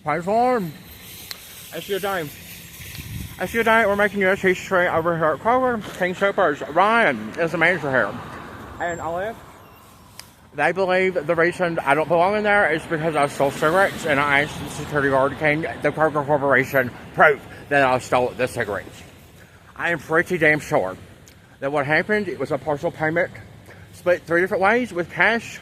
Praise the Lord. It's your day. It's your day. We're making you a history over here at Kroger. King Soopers. Ryan is the manager here. And I left. They believe the reason I don't belong in there is because I stole cigarettes, and I asked the security guard, can the Kroger Corporation prove that I stole the cigarettes? I am pretty damn sure that what happened, it was a partial payment, split 3 different ways with cash,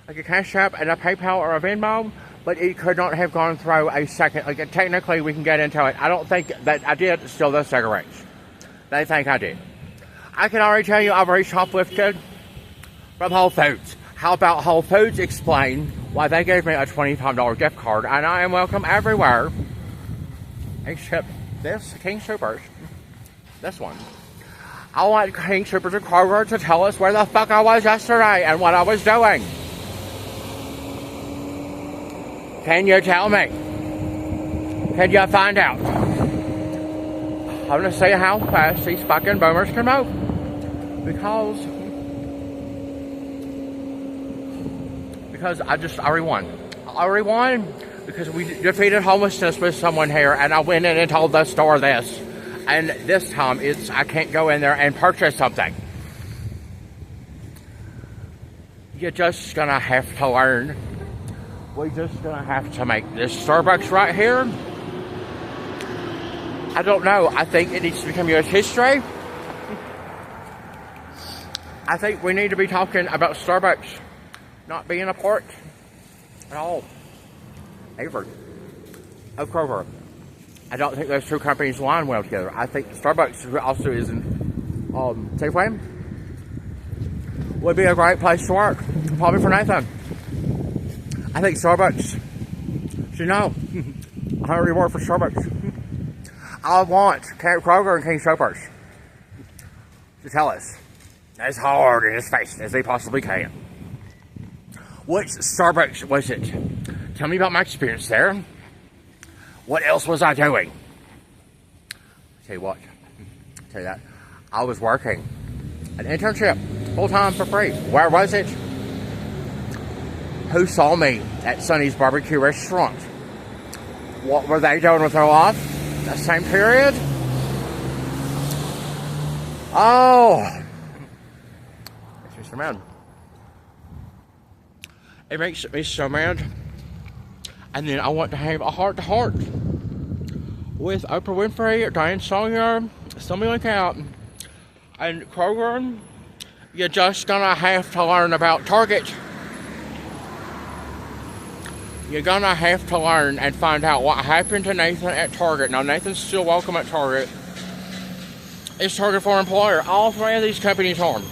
like a Cash App and a PayPal or a Venmo, but it could not have gone through a second. Like, technically, we can get into it. I don't think that I did steal the cigarettes. They think I did. I can already tell you I've already shoplifted from Whole Foods. How about Whole Foods explain why they gave me a $25 gift card, and I am welcome everywhere except this King Soopers. This one. I want King Soopers and Kroger to tell us where the fuck I was yesterday and what I was doing. Can you tell me? Can you find out? I'm gonna see how fast these fucking boomers can move. Because I already won. I already won because we defeated homelessness with someone here, and I went in and told the store this. And this time I can't go in there and purchase something. You're just gonna have to learn. We're just gonna have to make this Starbucks right here. I don't know. I think it needs to become U.S. history. I think we need to be talking about Starbucks not being a part at all. Ever. Of Kroger. I don't think those two companies align well together. I think Starbucks also isn't Safeway would be a great place to work. Probably for Nathan. I think Starbucks should know. I already work for Starbucks. I want Kroger and King Soopers to tell us as hard and as fast as they possibly can. Which Starbucks was it? Tell me about my experience there. What else was I doing? Tell you what. Tell you that. I was working an internship full-time for free. Where was it? Who saw me at Sonny's Barbecue Restaurant? What were they doing with their life? That same period? Oh. Makes me so mad. It makes me so mad. And then I want to have a heart-to-heart with Oprah Winfrey, Diane Sawyer, something like that. And Kroger, you're just gonna have to learn about Target. You're gonna have to learn and find out what happened to Nathan at Target. Now, Nathan's still welcome at Target. It's Target for employer. All 3 of these companies are.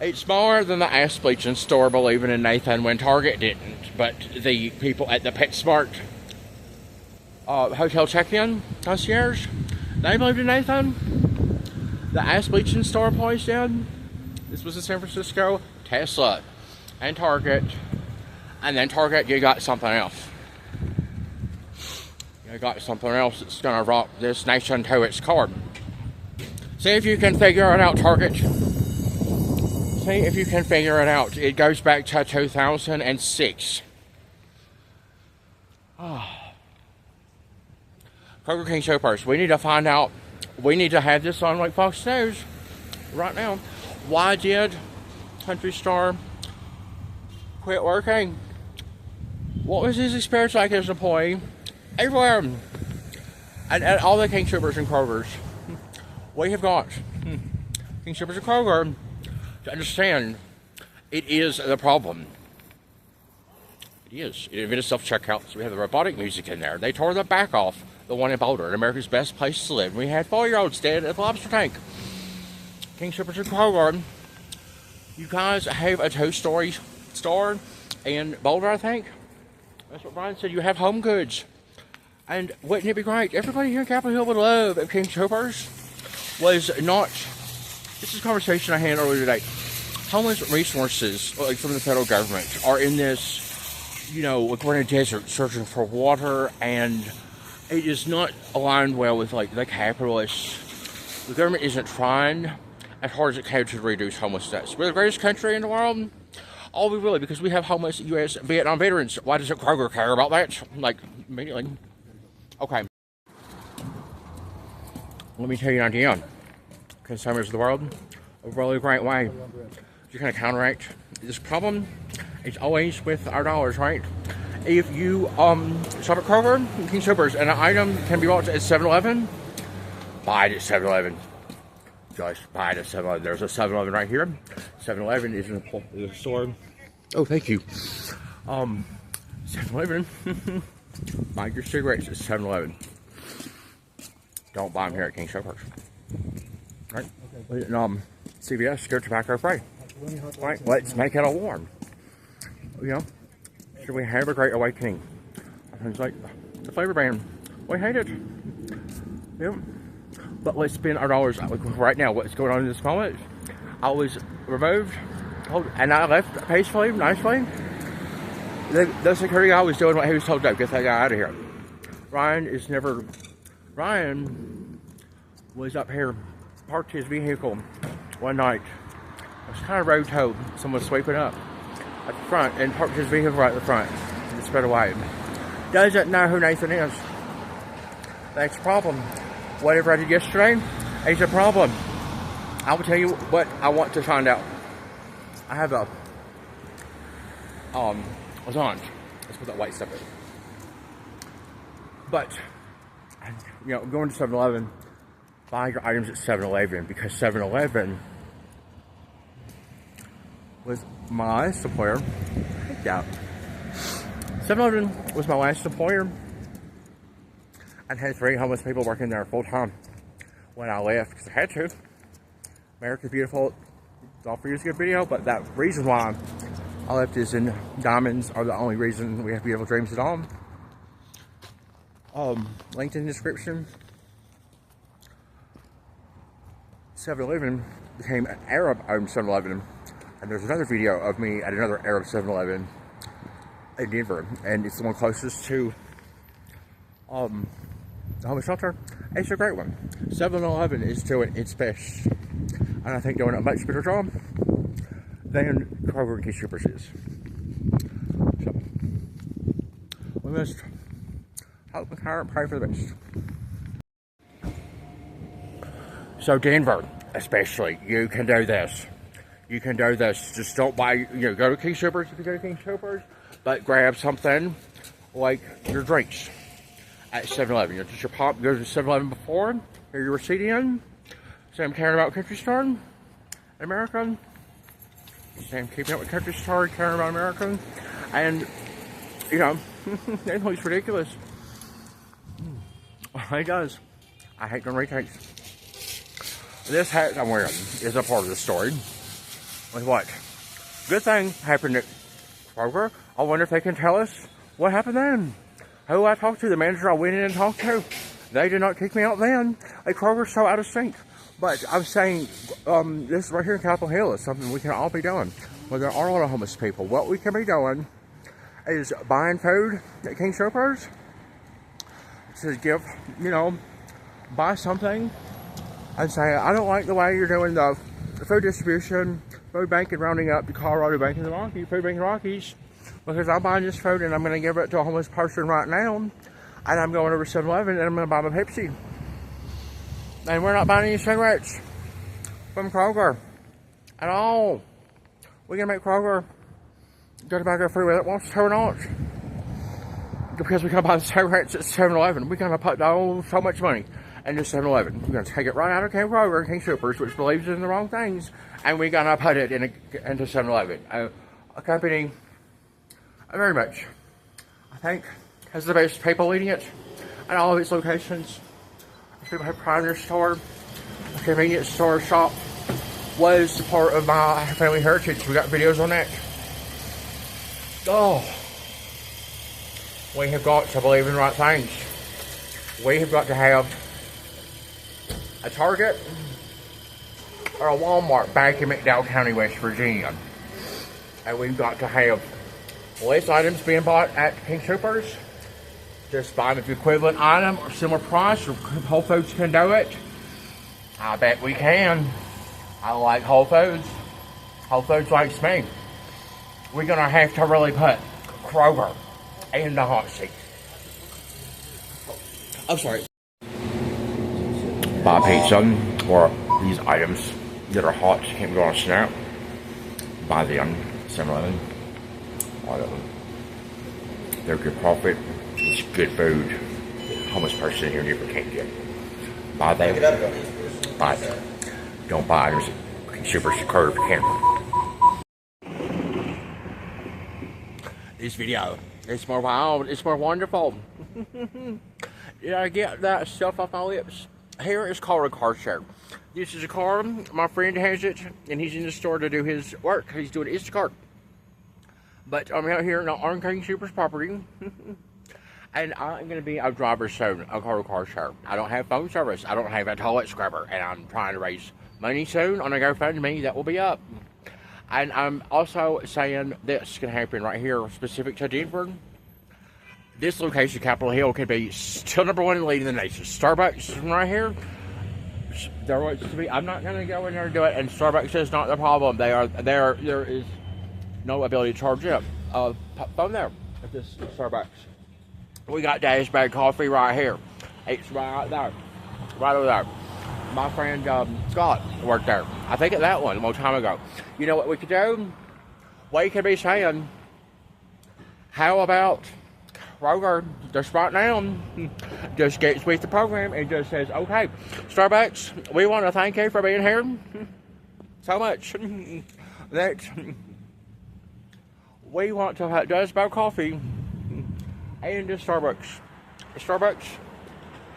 It's smaller than the ass bleaching store believing in Nathan when Target didn't. But the people at the PetSmart hotel check-in concierge, they believed in Nathan. The ass bleaching store employees did. This was in San Francisco. Tesla and Target. And then Target, you got something else. You got something else that's going to rock this nation to its core. See if you can figure it out, Target. See if you can figure it out. It goes back to 2006. Kroger King Soopers. We need to find out. We need to have this on like Fox News right now. Why did Country Star quit working? What was his experience like as an employee? Everywhere. And at all the King Soopers and Krogers. We have got King Soopers and Kroger to understand it is the problem. It is. It invented self-checkouts. We have the robotic music in there. They tore the back off the one in Boulder, America's best place to live. We had 4-year-olds dead at the lobster tank. King Soopers and Kroger. You guys have a 2-story store in Boulder, I think. That's what Brian said. You have home goods. And wouldn't it be great? Everybody here in Capitol Hill would love if King Soopers was not... This is a conversation I had earlier today. Homeless resources, like from the federal government, are in this, like we're in a desert searching for water, and it is not aligned well with like the capitalists. The government isn't trying as hard as it can to reduce homelessness. We're the greatest country in the world. Oh, we really? Because we have homeless U.S. Vietnam veterans. Why does Kroger care about that? Like, immediately. Okay. Let me tell you an idea. Consumers of the world, a really great way to kind of counteract this problem. It's always with our dollars, right? If you shop at Kroger, King Soopers, and an item can be bought at 7-Eleven, buy it at 7-Eleven. Just buy it at 7-Eleven. There's a 7-Eleven right here. 7-Eleven is in the store. Oh, thank you. 7-Eleven. Buy your cigarettes at 7-Eleven. Don't buy them here at King Soopers. Right? Okay. CVS, go tobacco free. Right? Let's make it a warm. You know, should we have a great awakening? Things like the flavor ban. We hate it. Yep. But let's spend our dollars right now. What's going on in this moment? I was removed, and I left peacefully, nicely. The security guy was doing what he was told to do. Get that guy out of here. Ryan was up here, parked his vehicle one night. It was kind of road towed. Someone was sweeping up at the front and parked his vehicle right at the front. And sped away. Doesn't know who Nathan is. That's a problem. Whatever I did yesterday is a problem. I will tell you what I want to find out. I have a lasagna. Let's put that white stuff in. But you know, going to 7-Eleven, buy your items at 7-Eleven, because 7-Eleven was my last employer. Yeah. 7-Eleven was my last employer, and had 3 homeless people working there full time when I left, because I had to. America's Beautiful. It's all for you, it's a good video, but that reason why I left is in diamonds are the only reason we have beautiful dreams at all. Linked in the description. 7-Eleven became an Arab-owned 7-Eleven, and there's another video of me at another Arab 7-Eleven in Denver, and it's the one closest to the homeless shelter. It's a great one. 7-Eleven is doing its best, and I think doing a much better job than Kroger and King Soopers is. So we must hope and pray for the best. So Denver, especially, you can do this. You can do this. Just don't buy, you know, go to King Soopers if you go to King Soopers, but grab something like your drinks at 7-Eleven. You know, just your pop, go to 7-Eleven before, here your receipt in. Say I'm caring about Country Store in America. Say I'm keeping up with Country Store, caring about America. And, you know, it looks ridiculous. It does. I hate them retakes. This hat I'm wearing is a part of the story. With what? Good thing happened at Kroger. I wonder if they can tell us what happened then. Who I talked to, the manager I went in and talked to. They did not kick me out then. A Kroger's so out of sync. But I'm saying, this right here in Capitol Hill is something we can all be doing. Well, there are a lot of homeless people. What we can be doing is buying food at King Soopers. To give, you know, buy something and say, I don't like the way you're doing the food distribution, food banking, rounding up the Colorado Bank in the Rockies, food bank in the Rockies, because I'm buying this food and I'm going to give it to a homeless person right now, and I'm going over to 7-Eleven and I'm going to buy my Pepsi. And we're not buying any cigarettes from Kroger at all. We're going to make Kroger go tobacco free whether it wants to or not. Because we're going to buy the cigarettes at 7-Eleven. We're going to put so much money into 7-Eleven. We're going to take it right out of King Kroger and King Soopers, which believes in the wrong things, and we're going to put it into 7-Eleven. A company, very much, I think, has the best people leading it at all of its locations. People have pride in their store. A convenience store shop was part of my family heritage. We got videos on that. Oh. We have got to believe in the right things. We have got to have a Target or a Walmart back in McDowell County, West Virginia. And we've got to have less items being bought at King Soopers. Just buy the equivalent item or similar price, or Whole Foods can do it. I bet we can. I like Whole Foods. Whole Foods likes me. we're gonna have to really put Kroger in the hot seat. I'm sorry. Buy pizza or these items that are hot, can't go on a snap. Buy them, similarly. All of them. They're good profit. It's good food. Homeless person here never can't get. Buy them. Buy them. Don't buy items that consumers occur can't. This video, it's more wild, it's more wonderful. Did I get that stuff off my lips? Here is called a car share. This is a car, my friend has it, and he's in the store to do his work. He's doing Instacart. But I'm out here on King Super's property. And I'm going to be a driver soon, a car share. I don't have phone service. I don't have a toilet scrubber. And I'm trying to raise money soon on a GoFundMe that will be up. And I'm also saying this can happen right here, specific to Denver. This location, Capitol Hill, could be still #1 in the lead in the nation. Starbucks right here. There wants to be. I'm not going to go in there and do it. And Starbucks is not the problem. There is no ability to charge up phone there at this Starbucks. We got Dash Bag Coffee right here. It's right there, right over there. My friend Scott worked there. I think at that one a long time ago. You know what we could do? We could be saying, how about Kroger just right now just gets with the program and just says, okay, Starbucks, we want to thank you for being here so much that we want to Dash Bag Coffee and just Starbucks. Starbucks,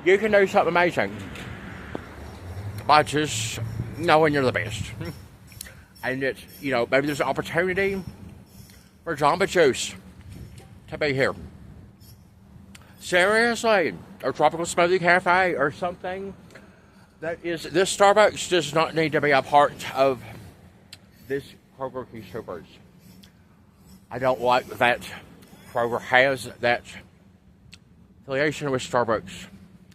you can do something amazing by just knowing you're the best. And it's, maybe there's an opportunity for Jamba Juice to be here. Seriously, or Tropical Smoothie Cafe or something that is, this Starbucks does not need to be a part of this Kroger Key Supers. I don't like that Kroger has that affiliation with Starbucks,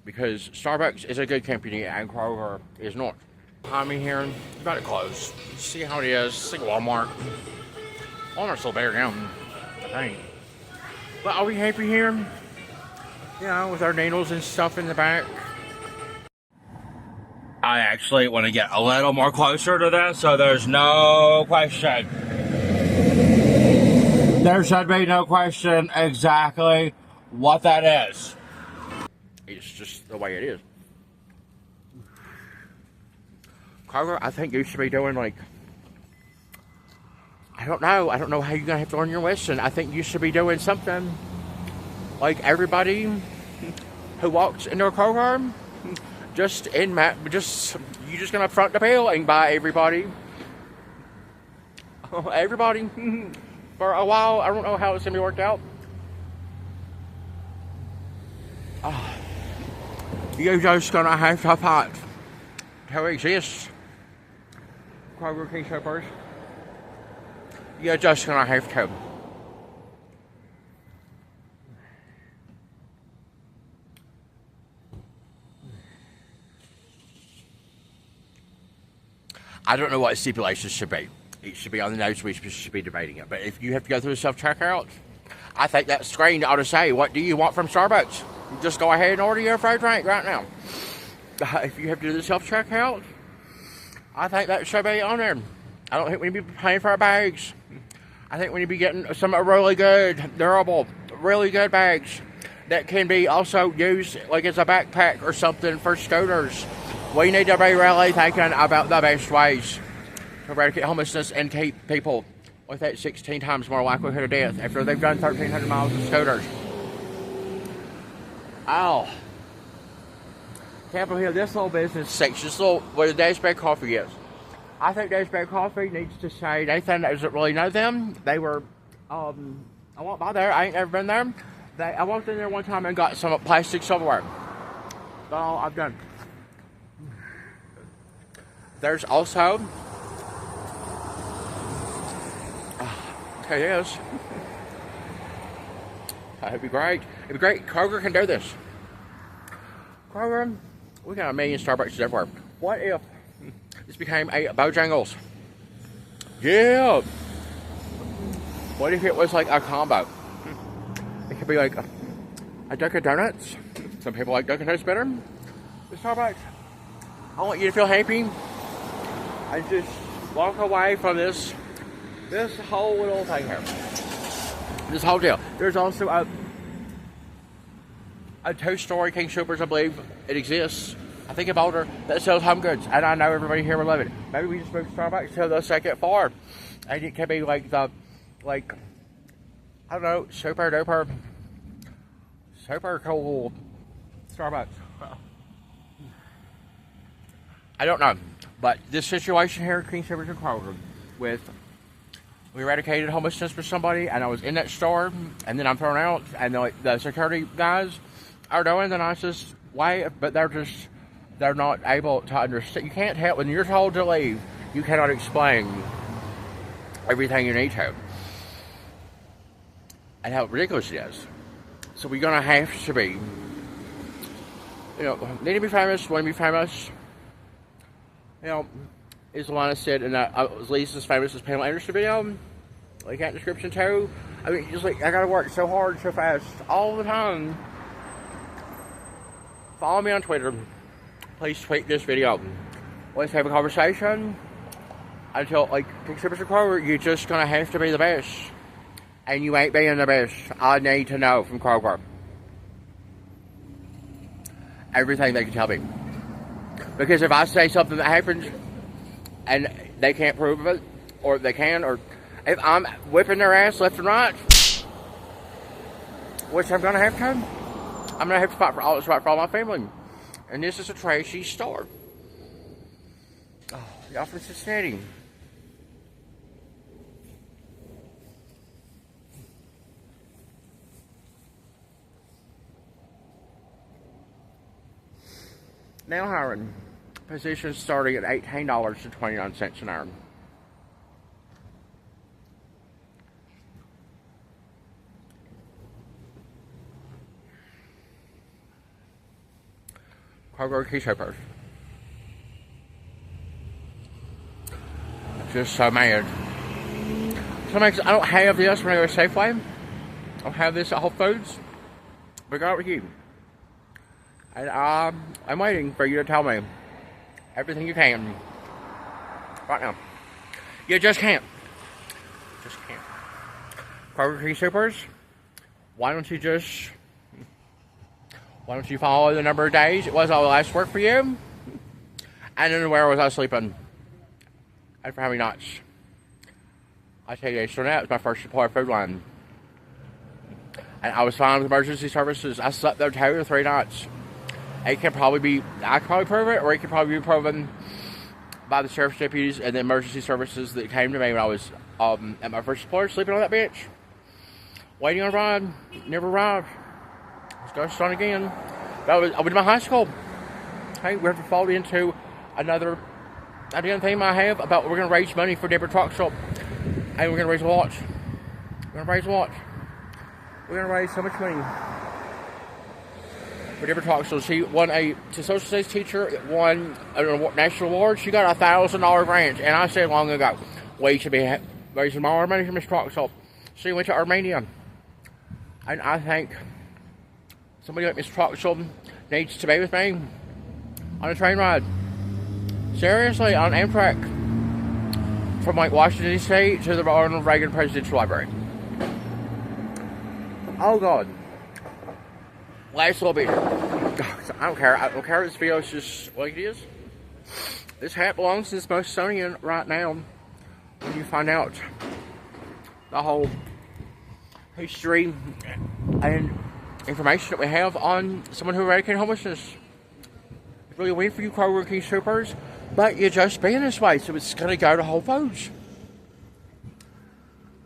because Starbucks is a good company and Kroger is not. Behind me here, about to close. See how it is. See Walmart. Walmart's still better now, I think. But are we happy here? With our needles and stuff in the back. I actually want to get a little more closer to that, so there's no question. There should be no question exactly what that is. It's just the way it is. Kroger, I think you should be doing I don't know how you're gonna have to learn your lesson. I think you should be doing something like everybody who walks into a Kroger, you're just gonna front the bill and buy everybody for a while. I don't know how it's gonna be worked out. You're just gonna have to fight to exist. Kroger Key Supers. You're just gonna have to. I don't know what stipulations should be. It should be on the notes. We should be debating it. But if you have to go through the self-checkout, I think that screen ought to say, what do you want from Starbucks? Just go ahead and order your free drink right now. If you have to do the self-checkout, I think that should be on there. I don't think we need to be paying for our bags. I think we need to be getting some really good, durable, really good bags that can be also used as a backpack or something for scooters. We need to be really thinking about the best ways to eradicate homelessness and keep people with that 16 times more likelihood of death after they've done 1,300 miles of scooters. Oh. Capitol Hill, this little business section, where the Dash Bag Coffee is. I think Dash Bag Coffee needs to say, Nathan doesn't really know them. They were, I won't buy there. I ain't never been there. I walked in there one time and got some plastic silverware. That's all I've done. There's also, okay, yes. It'd be great. It'd be great. Kroger can do this. Kroger, we got a million Starbucks everywhere. What if this became a Bojangles? Yeah. What if it was like a combo? It could be like a Dunkin' Donuts. Some people like Dunkin' Donuts better. The Starbucks. I want you to feel happy and just walk away from this whole little thing here. This whole deal. There's also a two-story King Soopers, I believe it exists. I think in Boulder that sells home goods, and I know everybody here will love it. Maybe we just move Starbucks to the second floor, and it could be like I don't know, super cool Starbucks. I don't know, but this situation here at King Soopers and Kroger we eradicated homelessness for somebody, and I was in that store, and then I'm thrown out, and the security guys are doing the nicest way, but they're not able to understand. You can't help when you're told to leave. You cannot explain everything you need to, and how ridiculous it is. So we're gonna have to be, need to be famous, want to be famous. Is the line I said, and I was at least as famous as Pamela Anderson video. Like that description too. I mean, just like I gotta work so hard, so fast, all the time. Follow me on Twitter. Please tweet this video. Let's have a conversation. Until King Soopers and Kroger, you're just gonna have to be the best, and you ain't being the best. I need to know from Kroger everything they can tell me. Because if I say something that happens and they can't prove it, or they can, or if I'm whipping their ass left and right, which I'm gonna have to, I'm gonna have to fight for all my family. And this is a trashy store. Oh, y'all from Cincinnati. Now hiring. Positions starting at $18 to 29 cents an hour. Kroger King Soopers. Just so mad. So I don't have this when I go to Safeway. I don't have this at Whole Foods. We got it with you. And I'm waiting for you to tell me everything you can. Right now. You just can't. Just can't. Kroger King Soopers, why don't you follow the number of days it was all the last work for you? And then where was I sleeping? And for how many nights? I tell you, so that was my first supply food line. And I was fine with emergency services. I slept there 2 or 3 nights. I could probably prove it, or it could probably be proven by the sheriff's deputies and the emergency services that came to me when I was at my first employer, sleeping on that bench, waiting on a ride. Never arrived. Let's go start again. I was in my high school. Hey, we have to fall into another theme I have about we're going to raise money for Deborah Troxel, and we're going to raise a watch. We're going to raise so much money for Deborah Troxel. She won a social studies teacher, won a national award. She got a $1,000 grant, and I said long ago, we should be raising more money for Miss Troxel. She went to Armenia, and I think somebody like Miss Troxel needs to be with me on a train ride. Seriously, on Amtrak, from Washington D.C. to the Ronald Reagan Presidential Library. Oh God. Last little bit. I don't care. I don't care. This video is just like it is. This hat belongs to the Smithsonian right now. When you find out the whole history and information that we have on someone who eradicated homelessness. It's really weird for you Kroger King Soopers, but you're just being this way, so it's going to go to Whole Foods.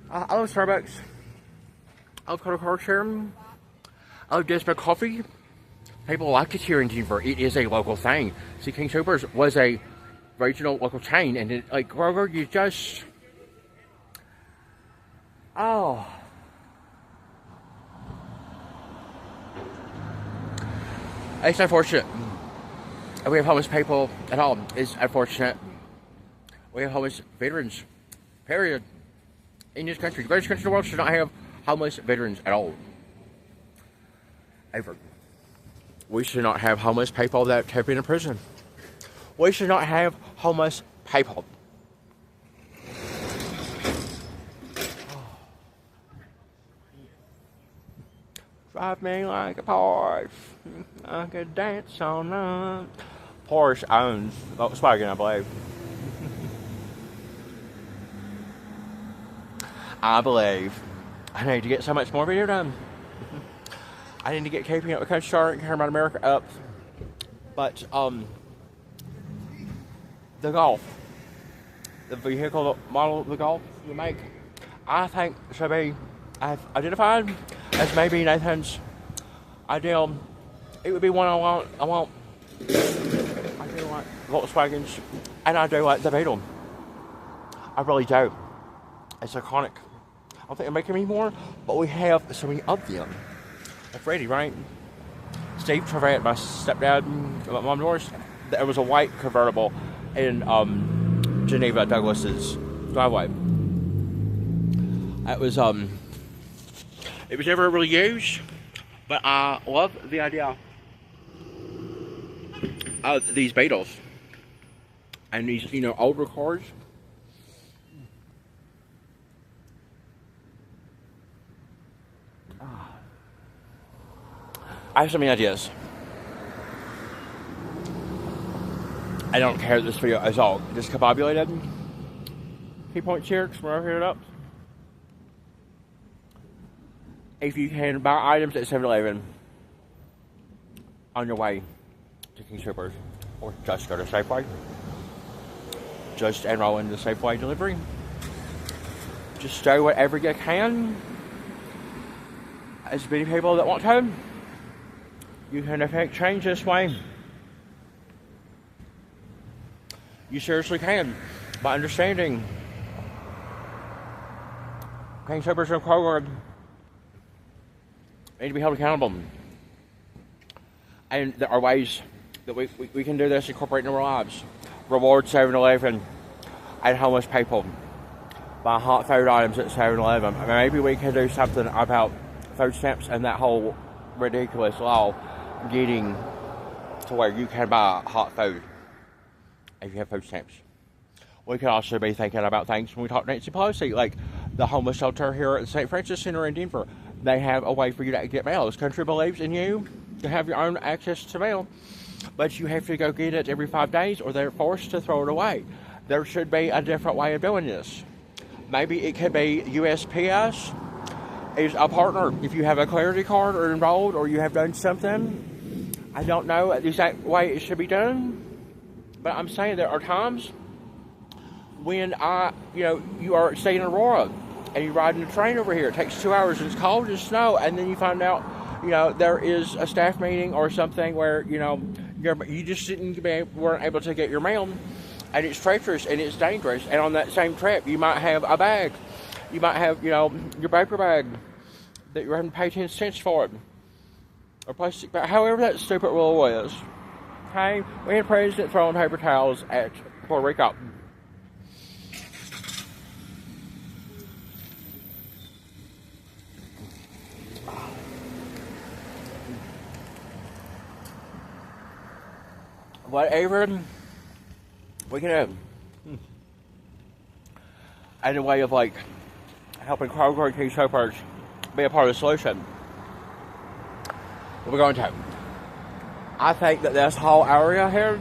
I love Starbucks. I love Kroger. I love Desperate Coffee. People like it here in Denver. It is a local thing. See, King Soopers was a regional local chain, and Kroger, you just... Oh... It's unfortunate. We have homeless people at all. It's unfortunate. We have homeless veterans. Period. in this country. The greatest country in the world should not have homeless veterans at all. Ever. We should not have homeless people that have been in prison. We should not have homeless people. Drive me like a Porsche. I could dance all night. Porsche owns Volkswagen, I believe. I believe I need to get so much more video done. I need to get Keeping Up with Country Star and Care About America up. But, the Golf, the vehicle model of the Golf we make, I think should be identified as maybe Nathan's ideal. It would be one I want. I do like Volkswagens, and I do like the Beetle. I really do. It's iconic. I don't think they're making any more, but we have so many of them. Like Freddie, right? Steve Trevette, my stepdad, my mom Doris, there was a white convertible in Geneva Douglas's driveway. It was never really used, but I love the idea of these Beetles and these, older cars. I have so many ideas. I don't care that this video is all discombobulated. Key points here, because we're here it up. If you can buy items at 7-Eleven on your way to King Soopers, or just go to Safeway, just enroll in the Safeway delivery. Just do whatever you can. As many people that want to, you can affect change this way. You seriously can, by understanding King Soopers and Kroger need to be held accountable. And there are ways that we can do this, incorporate in our lives. Reward 7-Eleven and homeless people. Buy hot food items at 7-Eleven. Maybe we can do something about food stamps and that whole ridiculous law getting to where you can buy hot food if you have food stamps. We can also be thinking about things when we talk to Nancy Pelosi, like the homeless shelter here at the St. Francis Center in Denver. They have a way for you to get mail. This country believes in you to have your own access to mail, but you have to go get it every 5 days or they're forced to throw it away. There should be a different way of doing this. Maybe it could be USPS is a partner. If you have a clarity card or enrolled or you have done something, I don't know the exact way it should be done, but I'm saying there are times when you are staying in Aurora and you're riding a train over here. It takes 2 hours and it's cold and snow, and then you find out, there is a staff meeting or something where, you just weren't able to get your mail, and it's treacherous and it's dangerous. And on that same trip, you might have a bag. You might have, your paper bag that you're having to pay 10 cents for it. Or plastic bag, however that stupid rule is. Okay? We had a president throwing paper towels at Puerto Rico. Whatever we can do. And a way of helping Kroger and King Soopers be a part of the solution. We're going to. I think that this whole area here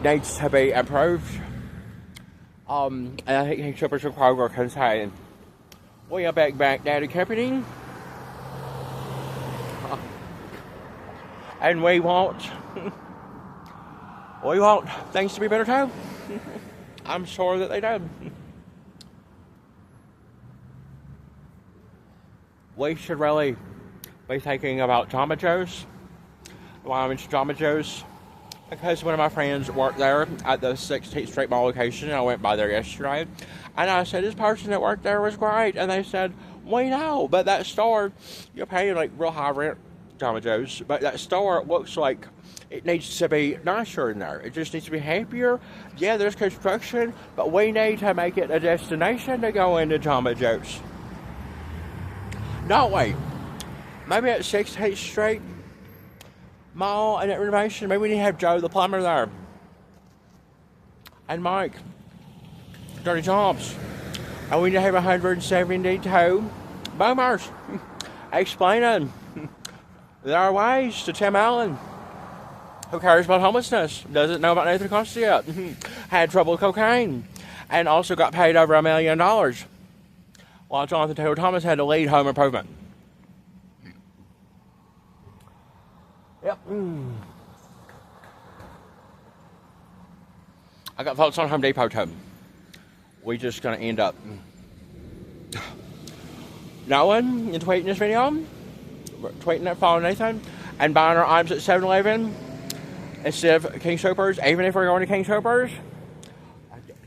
needs to be improved. And I think King Soopers and Kroger can say, we are Big Back Daddy Company. And we want things to be better too. I'm sure that they do. We should really be thinking about Jamba Joe's. Why I mentioned Jamba Joe's? Because one of my friends worked there at the 16th Street Mall location, and I went by there yesterday. And I said, this person that worked there was great. And they said, we know, but that store, you're paying real high rent Jamba Joe's, but that store looks like it needs to be nicer in there. It just needs to be happier. Yeah, there's construction, but we need to make it a destination to go into Jamba Joe's. Don't we? Maybe at 16th Street Mall and that renovation, maybe we need to have Joe the plumber there. And Mike, Dirty Jobs. And we need to have 172 boomers explaining their ways to Tim Allen, who cares about homelessness, doesn't know about Nathan Acosta yet, had trouble with cocaine, and also got paid over $1 million, while Jonathan Taylor Thomas had to lead home improvement. Yep. I got folks on Home Depot too. We just gonna end up knowing and tweeting this video, tweeting it, following Nathan, and buying our items at 7-Eleven instead of King Soopers. Even if we're going to King Soopers,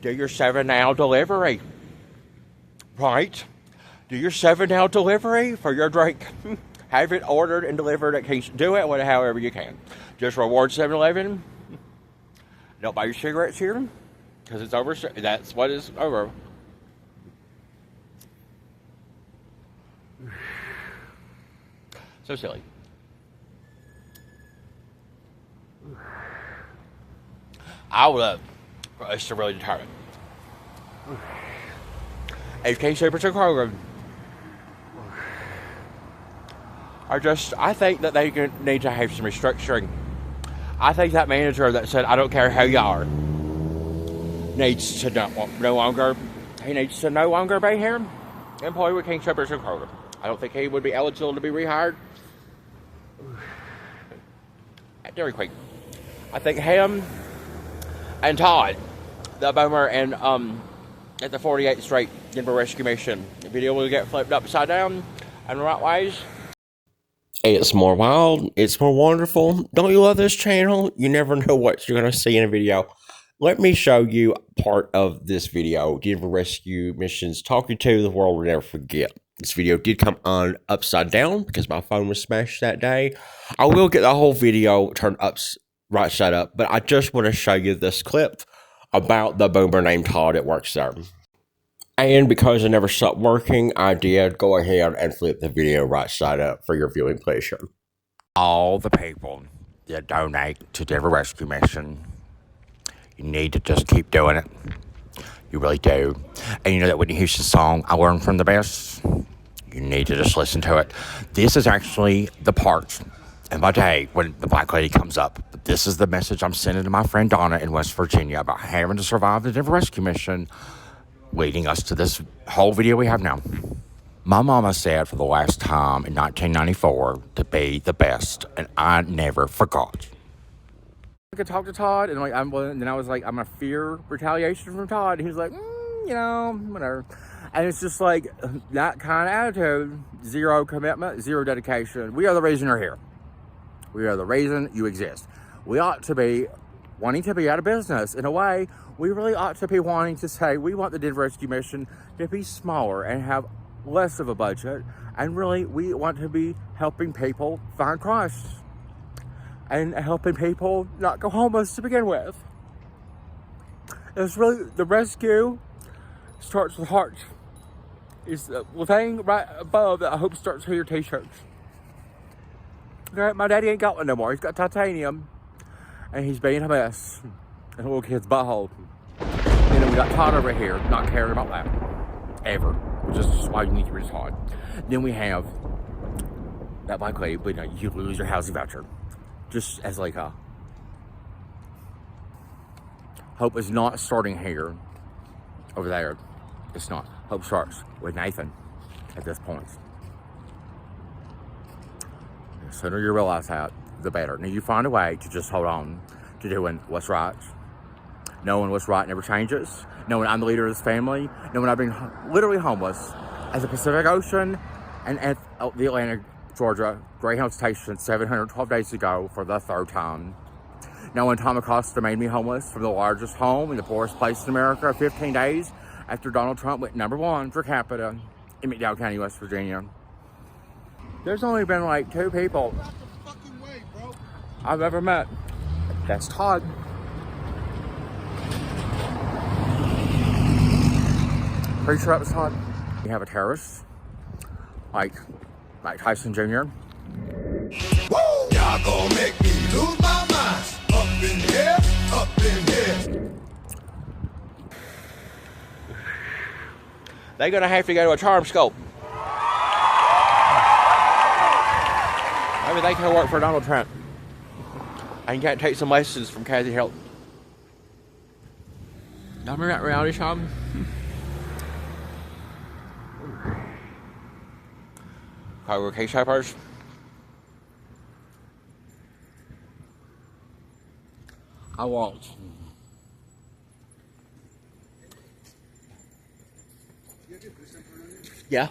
do your 7 now delivery. Right? Do your 7 now delivery for your drink. Have it ordered and delivered at King. Do it however you can. Just reward 7-Eleven. Don't buy your cigarettes here because it's over. That's what is over. So silly. I would love for us to really determine if King Soopers and Kroger are just, I think that they need to have some restructuring. I think that manager that said, I don't care who you are, needs to no longer be here, employed with King Soopers and Kroger. I don't think he would be eligible to be rehired at Dairy Queen. I think him and Todd, the boomer, and at the 48th Street Denver Rescue Mission, the video will get flipped upside down and the right ways. It's more wild. It's more wonderful. Don't you love this channel? You never know what you're going to see in a video. Let me show you part of this video. Denver Rescue Missions talking to the world will never forget. This video did come on upside down because my phone was smashed that day. I will get the whole video turned right side up, but I just want to show you this clip about the boomer named Todd that works there. And because I never stopped working, I did go ahead and flip the video right side up for your viewing pleasure. All the people that donate to Denver Rescue Mission, you need to just keep doing it. You really do. And you know that Whitney Houston song, I Learned From the Best? You need to just listen to it. This is actually the part in my day when the black lady comes up. This is the message I'm sending to my friend Donna in West Virginia about having to survive the Denver Rescue Mission, leading us to this whole video we have now. My mama said for the last time in 1994 to be the best, and I never forgot. I could talk to Todd, and then I was like, I'm gonna fear retaliation from Todd. And he was like, whatever. And it's just like that kind of attitude, zero commitment, zero dedication. We are the reason you're here. We are the reason you exist. We ought to be wanting to be out of business. In a way, we really ought to be wanting to say, we want the Denver Rescue Mission to be smaller and have less of a budget. And really, we want to be helping people find Christ and helping people not go homeless to begin with. It's really, the rescue starts with heart. It's the thing right above that I hope starts with your t-shirts. Okay, my daddy ain't got one no more. He's got titanium, and he's being a mess in a little kid's butthole. And then we got Todd over here, not caring about that ever, which is why you need to read Todd. Then we have that black lady, but you lose your housing voucher, just as like a hope is not starting here, over there. It's not. Hope starts with Nathan at this point. The sooner you realize that, the better. Now you find a way to just hold on to doing what's right. Knowing what's right never changes. Knowing I'm the leader of this family. Knowing I've been literally homeless at the Pacific Ocean and at the Atlanta, Georgia Greyhound Station 712 days ago for the third time. Knowing Tom Acosta made me homeless from the largest home in the poorest place in America 15 days after Donald Trump went #1 per capita in McDowell County, West Virginia. There's only been like 2 people I've ever met. That's Todd. Pretty sure that was Todd. We have a terrorist, like Tyson Jr. Woo! Y'all gonna make me lose my mind. Up in here, up in here. They're gonna have to go to a charm scope. Maybe they can work for Donald Trump. I can take some lessons from Kathy Hilton. Y'all remember that reality show? Kroger case shoppers. I won't. Yeah.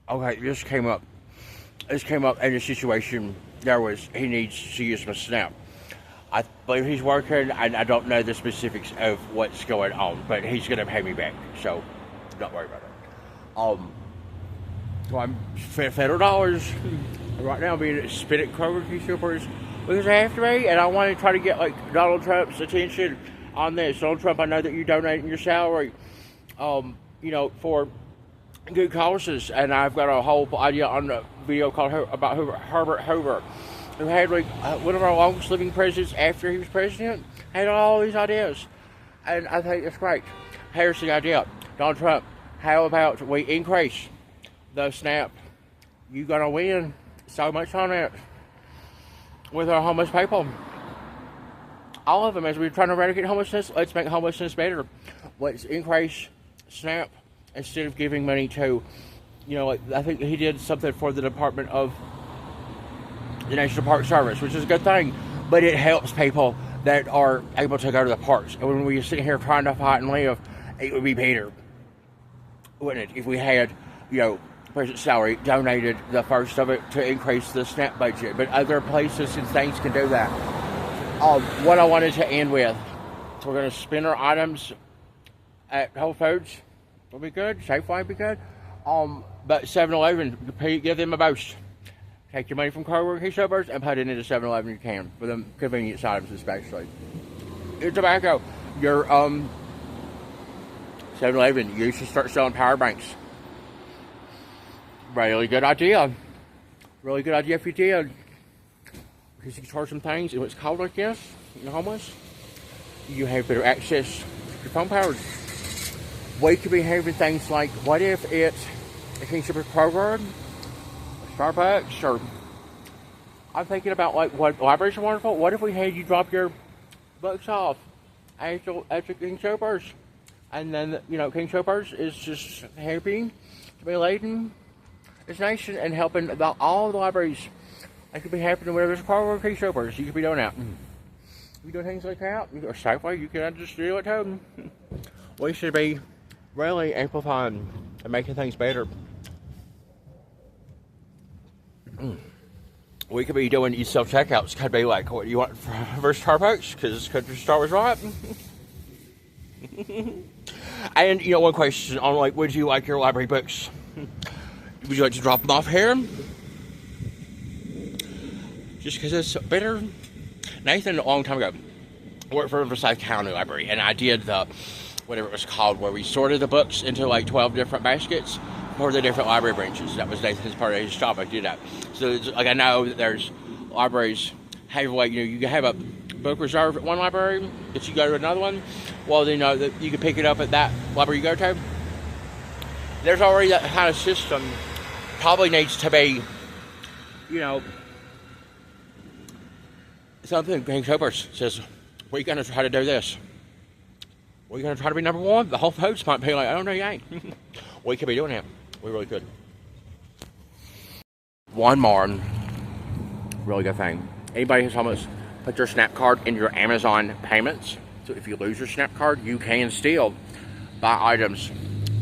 Okay, this came up in a situation. He needs to use my SNAP. I believe he's working, and I don't know the specifics of what's going on, but he's going to pay me back, so don't worry about it. So I'm federal dollars right now being spent at Kroger key supers because I have to be, and I want to try to get like Donald Trump's attention on this. Donald Trump, I know that you donate your salary, for good causes, and I've got a whole idea on the video called about Herbert Hoover, who had one of our longest living presidents after he was president, had all these ideas, and I think it's great. Here's the idea, Donald Trump, how about we increase the SNAP? You're gonna win so much on it with our homeless people. All of them, as we're trying to eradicate homelessness, let's make homelessness better. Let's increase SNAP instead of giving money to, I think he did something for the Department of the National Park Service, which is a good thing, but it helps people that are able to go to the parks. And when we're sitting here trying to fight and live, it would be better, wouldn't it, if we had, President's salary donated the first of it to increase the SNAP budget, but other places and things can do that. What I wanted to end with, so we're going to spend our items at Whole Foods. Will be good. Safeway will be good. But 7-Eleven, give them a boost. Take your money from Kroger key shoppers and put it into 7-Eleven you can, for the convenience items especially. Your tobacco, your 7-Eleven, you should start selling power banks. Really good idea. Really good idea if you did. Because you can charge some things, and when it's cold like this, you're homeless, you have better access to your phone powers. We could be having things like, what if it's a King Super Kroger, Starbucks, or I'm thinking about what libraries are wonderful. What if we had you drop your books off at the King Supers, and then King Supers is just happy to be leading this nation and helping all the libraries. They could be happening whenever there's Kroger King Supers. You could be doing that. You do things like that, or Safeway, you can just do it too. We should be really amplifying and making things better. We could be doing self-checkouts. Could be like, what do you want for Starbucks? Because country Star was right. And, one question on, would you like your library books? Would you like to drop them off here? Just because it's better? Nathan, a long time ago, worked for Forsyth County Library, and I did the, whatever it was called, where we sorted the books into 12 different baskets for the different library branches. That was Nathan's part of his job. I did that. So, I know that there's libraries have, you have a book reserve at one library, if you go to another one, well, then, that you can pick it up at that library you go to. There's already that kind of system. Probably needs to be, something. King Supers says, we're going to try to do this. We're going to try to be number one. The Whole Foods might be like, I don't know, you ain't. We could be doing it. We really could. One more really good thing. Anybody who's homeless, put your SNAP card in your Amazon payments. So if you lose your SNAP card, you can still buy items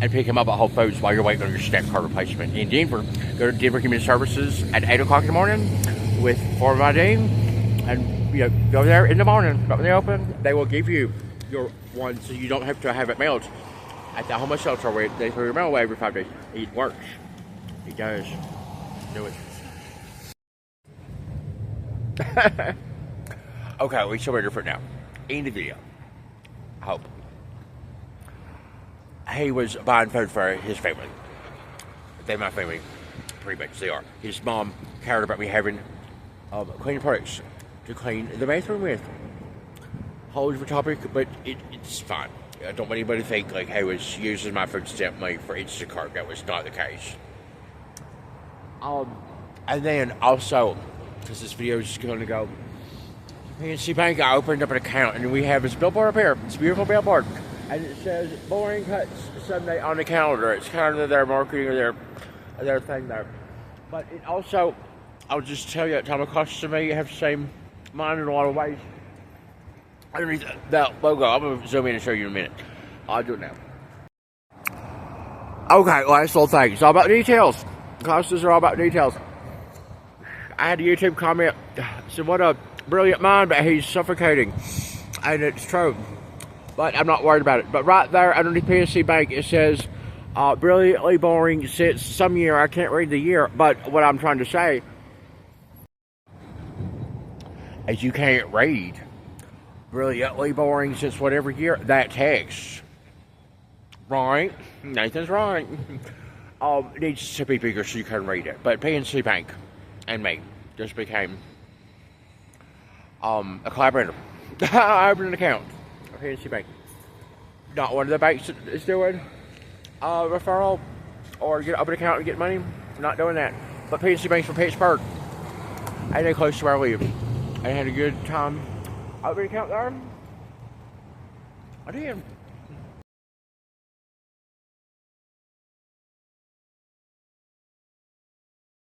and pick them up at Whole Foods while you're waiting on your SNAP card replacement. In Denver, go to Denver Human Services at 8 o'clock in the morning with form of ID, and go there in the morning, right when they open. They will give you your one, so you don't have to have it mailed at the homeless shelter where they throw your mail away every 5 days. It works. It does. Do it. Okay, we show it different now. In the video, I hope. He was buying food for his family. They're my family, pretty much. They are. His mom cared about me having clean products to clean the bathroom with. Whole different topic, but it's fine. I don't want anybody to think like I was using my food stamp money for Instacart. That was not the case. And then also, because this video is going to go, PNC Bank, I opened up an account, and we have this billboard up here. It's a beautiful billboard, and it says Boring Cuts Sunday on the calendar. It's kind of their marketing or their thing there. But it also, I'll just tell you, at time it costs to me, you have the same mind in a lot of ways. Underneath that logo, I'm going to zoom in and show you in a minute. I'll do it now. Okay, last little thing. It's all about details. Costas are all about details. I had a YouTube comment, said, what a brilliant mind, but he's suffocating. And it's true. But I'm not worried about it. But right there underneath PNC Bank, it says, brilliantly boring since some year. I can't read the year, but what I'm trying to say is you can't read brilliantly boring since whatever year that text. Right? Nathan's right. Needs to be bigger so you can read it. But PNC Bank and me just became a collaborator. I opened an account at PNC Bank. Not one of the banks that is doing referral or get open an account and get money. Not doing that. But PNC Bank's from Pittsburgh. And they're close to where I live. I had a good time opening an account there. I did.